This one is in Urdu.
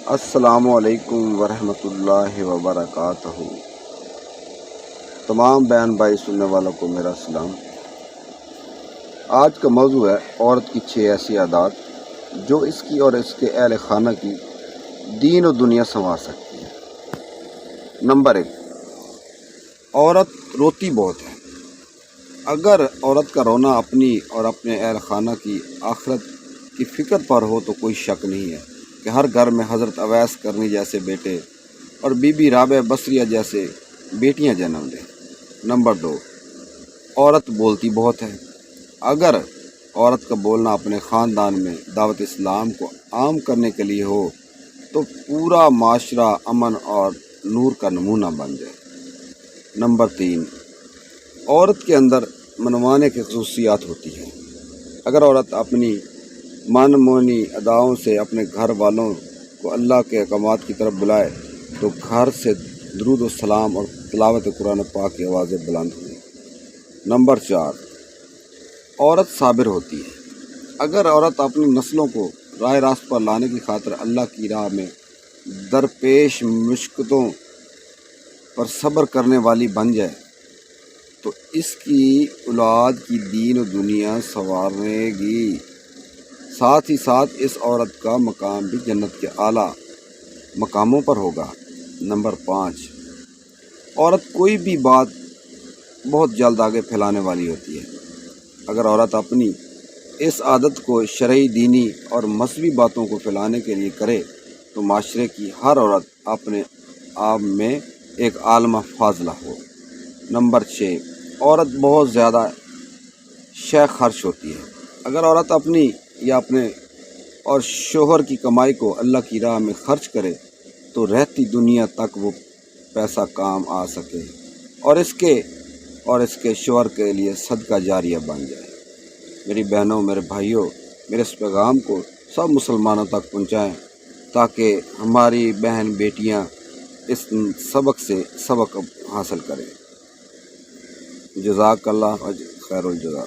السلام علیکم ورحمۃ اللہ وبرکاتہ۔ تمام بہن بھائی سننے والوں کو میرا سلام۔ آج کا موضوع ہے عورت کی 6 ایسی عادات جو اس کی اور اس کے اہل خانہ کی دین و دنیا سنوار سکتی ہیں۔ نمبر 1، عورت روتی بہت ہے۔ اگر عورت کا رونا اپنی اور اپنے اہل خانہ کی آخرت کی فکر پر ہو تو کوئی شک نہیں ہے کہ ہر گھر میں حضرت اویس کرنی جیسے بیٹے اور بی بی رابعہ بصریہ جیسے بیٹیاں جنم لیں۔ نمبر 2، عورت بولتی بہت ہے۔ اگر عورت کا بولنا اپنے خاندان میں دعوت اسلام کو عام کرنے کے لیے ہو تو پورا معاشرہ امن اور نور کا نمونہ بن جائے۔ نمبر 3، عورت کے اندر منوانے کی خصوصیات ہوتی ہیں۔ اگر عورت اپنی من مونی اداؤں سے اپنے گھر والوں کو اللہ کے احکامات کی طرف بلائے تو گھر سے درود و سلام اور تلاوت قرآن پاک کی آوازیں بلند ہوئیں۔ نمبر 4، عورت صابر ہوتی ہے۔ اگر عورت اپنی نسلوں کو راہ راست پر لانے کی خاطر اللہ کی راہ میں درپیش مشقتوں پر صبر کرنے والی بن جائے تو اس کی اولاد کی دین و دنیا سنوارے گی۔ ساتھ ہی ساتھ اس عورت کا مقام بھی جنت کے اعلیٰ مقاموں پر ہوگا۔ نمبر 5، عورت کوئی بھی بات بہت جلد آگے پھیلانے والی ہوتی ہے۔ اگر عورت اپنی اس عادت کو شرعی، دینی اور مذہبی باتوں کو پھیلانے کے لیے کرے تو معاشرے کی ہر عورت اپنے آپ میں ایک عالمہ فاضلہ ہو۔ نمبر 6، عورت بہت زیادہ شے خرچ ہوتی ہے۔ اگر عورت اپنی یا اپنے اور شوہر کی کمائی کو اللہ کی راہ میں خرچ کرے تو رہتی دنیا تک وہ پیسہ کام آ سکے اور اس کے شوہر کے لیے صدقہ جاریہ بن جائے۔ میری بہنوں، میرے بھائیوں، میرے اس پیغام کو سب مسلمانوں تک پہنچائیں تاکہ ہماری بہن بیٹیاں اس سبق سے سبق حاصل کریں۔ جزاک اللہ خیر الجزا۔